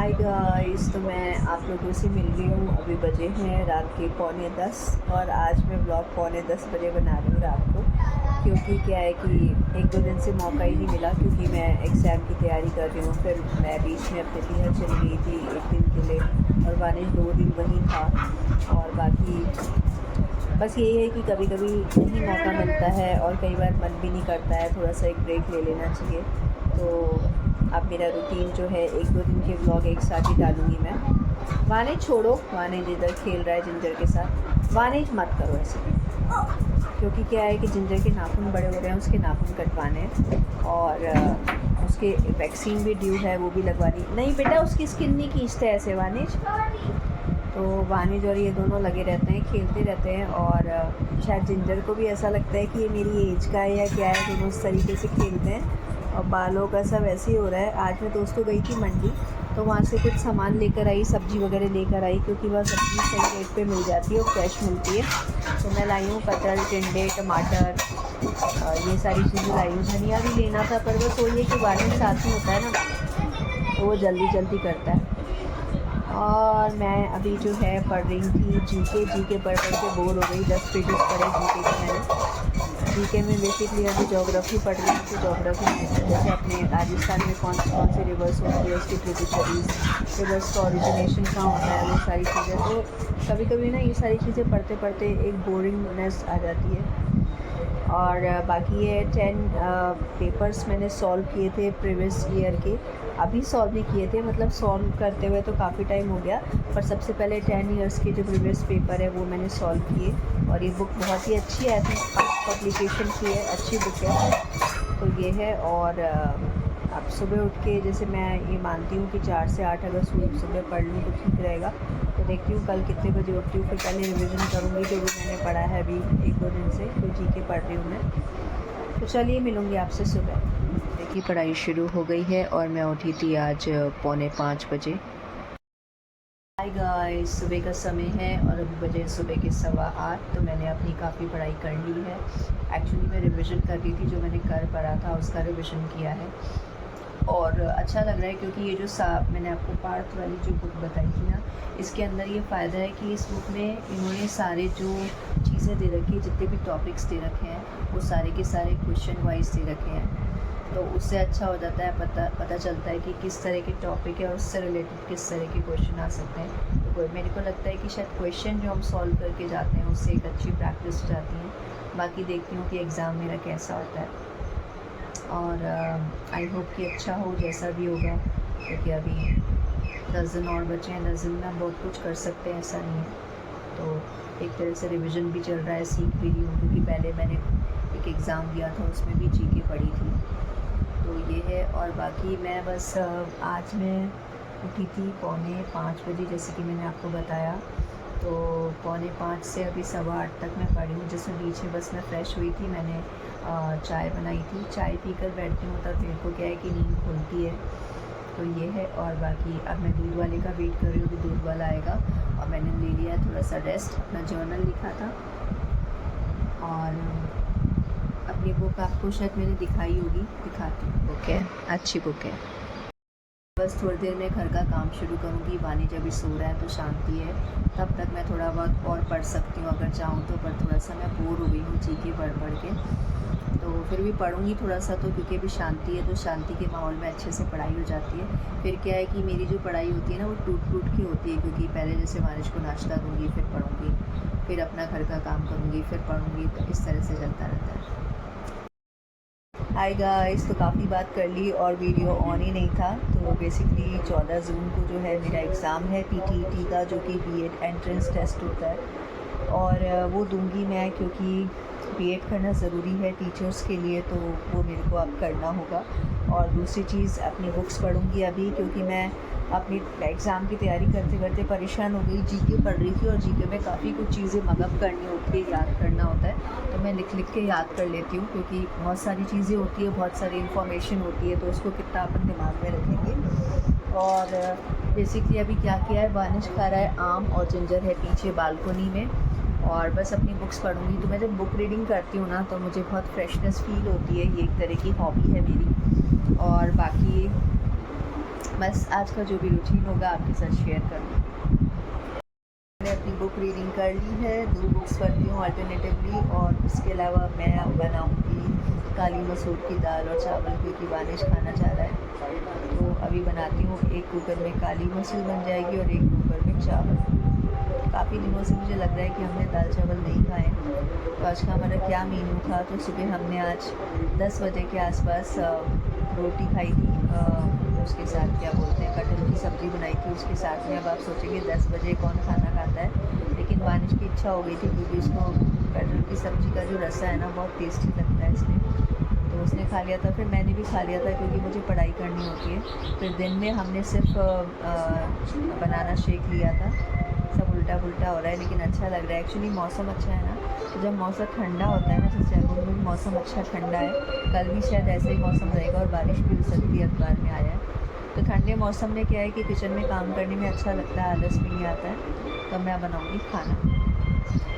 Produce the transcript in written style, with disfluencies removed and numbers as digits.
Hi guys, तो मैं आप लोगों से मिल रही हूँ। अभी बजे हैं रात के 9:45 और आज मैं ब्लॉग 9:45 बजे बना रही हूँ रात को, क्योंकि क्या है कि एक दो दिन से मौका ही नहीं मिला, क्योंकि मैं एग्ज़ाम की तैयारी कर रही हूँ। फिर मैं बीच में अपने बिहार चली गई थी एक दिन के लिए और वानिश 2 दिन वहीं था। और बाकी बस यही है कि कभी कभी नहीं मौका मिलता है और कई बार मन भी नहीं करता है, थोड़ा सा एक ब्रेक ले लेना चाहिए। तो अब मेरा रूटीन जो है, एक दो दिन के व्लॉग एक साथ ही डालूँगी मैं। वानिश छोड़ो, वानिश इधर खेल रहा है जिंजर के साथ। वानिश मत करो ऐसे, क्योंकि क्या है कि जिंजर के नाखून बड़े हो रहे हैं, उसके नाखून कटवाने हैं और उसके वैक्सीन भी ड्यू है, वो भी लगवानी। नहीं बेटा, उसकी स्किन नहीं खींचते ऐसे वानिश। तो वानिश और ये दोनों लगे रहते हैं, खेलते रहते हैं और शायद जिंजर को भी ऐसा लगता है कि ये मेरी एज का है या क्या है, दोनों इस तरीके से खेलते हैं। और बालों का सब ऐसे ही हो रहा है। आज मैं दोस्तों गई थी मंडी, तो वहाँ से कुछ सामान लेकर आई, सब्ज़ी वगैरह लेकर आई, क्योंकि वह सब्ज़ी सही रेट पे मिल जाती है और फ्रेश मिलती है। तो मैं लाई हूँ कटहल, टिंडे, टमाटर, ये सारी चीज़ें लाई हूँ। धनिया भी लेना था, पर बस वही है कि वानिश साथ में होता है ना, तो वो जल्दी जल्दी करता है। और मैं अभी जो है पढ़ रही थी जीके पढ़ के बोर हो गई। 10 पेजेस पढ़े जीके के मैंने। जीके में बेसिकली अभी ज्योग्राफी पढ़ रही थी। ज्योग्राफी में जैसे अपने राजस्थान में कौन से रिवर्स होती है, उसकी ट्रिब्यूटरीज, रिवर्स का ओरिजिनेशन कहाँ होता है, वो सारी चीज़ें। तो कभी कभी ना ये सारी चीज़ें पढ़ते पढ़ते एक बोरिंगनेस आ जाती है। और बाकी ये 10 पेपर्स मैंने सॉल्व किए थे प्रीवियस ईयर के। अभी सॉल्व नहीं किए थे, मतलब सॉल्व करते हुए तो काफ़ी टाइम हो गया, पर सबसे पहले 10 ईयर्स के जो प्रीवियस पेपर है वो मैंने सॉल्व किए। और ये बुक बहुत ही अच्छी है, आई थिंक पब्लिकेशन की है, अच्छी बुक है। तो ये है। और अब सुबह उठ के, जैसे मैं ये मानती हूँ कि 4 से 8 अगर सुबह पढ़ लूँ तो ठीक रहेगा। तो देखती हूँ कल कितने बजे उठती हूँ, फिर पहले रिवीजन करूँगी जो भी मैंने पढ़ा है अभी एक दो दिन से, तो जीके पढ़ रही हूँ मैं। तो चलिए मिलूँगी आपसे सुबह। देखिए पढ़ाई शुरू हो गई है और मैं उठी थी आज 4:45 बजे। हाय गाइस, सुबह का समय है और अभी बजे सुबह के 8:15। तो मैंने अपनी काफ़ी पढ़ाई कर ली है। एक्चुअली मैं रिवीजन कर रही थी, जो मैंने कर पढ़ा था उसका रिवीजन किया है और अच्छा लग रहा है, क्योंकि ये जो मैंने आपको पार्थ वाली जो बुक बताई थी ना, इसके अंदर ये फ़ायदा है कि इस बुक में इन्होंने सारे जो चीज़ें दे रखी है, जितने भी टॉपिक्स दे रखे हैं, वो सारे के सारे क्वेश्चन वाइज दे रखे हैं। तो उससे अच्छा हो जाता है, पता चलता है कि किस तरह के टॉपिक है और उससे रिलेटेड किस तरह के क्वेश्चन आ सकते हैं। तो मेरे को लगता है कि शायद क्वेश्चन जो हम सॉल्व करके जाते हैं उससे एक अच्छी प्रैक्टिस हो जाती है। बाकी देखती हूँ कि एग्ज़ाम मेरा कैसा होता है और आई होप कि अच्छा हो, जैसा भी होगा, क्योंकि अभी 10 दिन और बचे हैं। 10 दिन में हम बहुत कुछ कर सकते हैं, ऐसा नहीं है। तो एक तरह से रिवीजन भी चल रहा है, सीख भी रही हूँ, क्योंकि पहले मैंने एक एग्ज़ाम दिया था, उसमें भी जीके पढ़ी थी। तो ये है। और बाकी मैं बस आज मैं उठी थी 4:45 बजे, जैसे कि मैंने आपको बताया। तो 4:45 से अभी 8:15 तक मैं पढ़ी हूँ, जिसमें बीच में बस मैं फ़्रेश हुई थी, मैंने चाय बनाई थी। चाय पीकर बैठती हूँ तब मेरे को क्या है कि नींद खुलती है। तो ये है। और बाकी अब मैं दूध वाले का वेट कर रही हूँ कि दूध वाला आएगा। और मैंने ले लिया थोड़ा सा रेस्ट, अपना जर्नल लिखा था। और अपनी बुक आपको शायद मैंने दिखाई होगी, दिखाती हूँ। बुक है, अच्छी बुक है। बस थोड़ी देर में घर का काम शुरू करूँगी। वानी जब भी सो रहा है तो शांति है, तब तक मैं थोड़ा बहुत और पढ़ सकती हूँ अगर चाहूँ तो। पर थोड़ा सा मैं बोर हो गई हूँ जीके पढ़ के, तो फिर भी पढ़ूँगी थोड़ा सा, तो क्योंकि अभी शांति है, तो शांति के माहौल में अच्छे से पढ़ाई हो जाती है। फिर क्या है कि मेरी जो पढ़ाई होती है ना, वो टूट के होती है, क्योंकि पहले जैसे वानिश को नाश्ता दूँगी, फिर पढ़ूँगी, फिर अपना घर का काम करूँगी, फिर पढ़ूँगी, तो इस तरह से चलता रहता है। हाय गाइस, तो काफ़ी बात कर ली और वीडियो ऑन ही नहीं था। तो बेसिकली 14 जून को जो है मेरा एग्ज़ाम है पीटीईटी का, जो कि बीएड एंट्रेंस टेस्ट होता है। और वो दूंगी मैं, क्योंकि बीएड करना ज़रूरी है टीचर्स के लिए, तो वो मेरे को अब करना होगा। और दूसरी चीज़, अपनी बुक्स पढ़ूंगी अभी, क्योंकि मैं अपनी एग्ज़ाम की तैयारी करते करते परेशान हो गई। जीके पढ़ रही थी और जीके में काफ़ी कुछ चीज़ें मगअप करनी होती है, याद करना होता है, तो मैं लिख के याद कर लेती हूँ, क्योंकि बहुत सारी चीज़ें होती है, बहुत सारी इन्फॉर्मेशन होती है, तो उसको कितना अपन दिमाग में रखेंगे। और बेसिकली अभी क्या किया है, वानिश खा रहा है आम और जिंजर है पीछे बालकोनी में। और बस अपनी बुक्स पढ़ूँगी। तो मैं जब बुक रीडिंग करती हूँ ना, तो मुझे बहुत फ्रेशनेस फील होती है, ये एक तरह की हॉबी है मेरी। और बाकी बस आज का जो भी रूटीन होगा आपके साथ शेयर करूँगी। मैंने अपनी बुक रीडिंग कर ली है, 2 बुक्स पढ़ती हूँ अल्टरनेटिवली, और उसके अलावा मैं अब बनाऊँगी काली मसूर की दाल और चावल, क्योंकि वानिश खाना चाह रहा है। तो अभी बनाती हूँ, एक कुकर में काली मसूर बन जाएगी और एक कुकर में चावल। काफ़ी दिनों से मुझे लग रहा है कि हमने दाल चावल नहीं खाए, तो आज का हमारा क्या मेन्यू था। तो सुबह हमने आज 10 बजे के आसपास रोटी खाई थी, उसके साथ क्या बोलते हैं, कटहल की सब्ज़ी बनाई थी उसके साथ में। अब आप सोचेंगे 10 बजे कौन खाना खाता है, लेकिन वानिश की इच्छा हो गई थी, क्योंकि उसको कटहल की सब्ज़ी का जो रसा है ना बहुत टेस्टी लगता है इसमें। तो उसने खा लिया था, फिर मैंने भी खा लिया था, क्योंकि मुझे पढ़ाई करनी होती है। फिर दिन में हमने सिर्फ बनाना शेक लिया था। सब उल्टा पुल्टा हो रहा है, लेकिन अच्छा लग रहा है। एक्चुअली मौसम अच्छा है ना, तो जब मौसम ठंडा होता है ना, जैसे जयपुर में भी मौसम अच्छा ठंडा है, कल भी शायद ऐसे ही मौसम रहेगा और बारिश भी हो सकती है, अखबार में आया है। तो ठंडे मौसम में क्या है कि किचन में काम करने में अच्छा लगता है, आलस भी नहीं आता है। तो मैं बनाऊँगी खाना।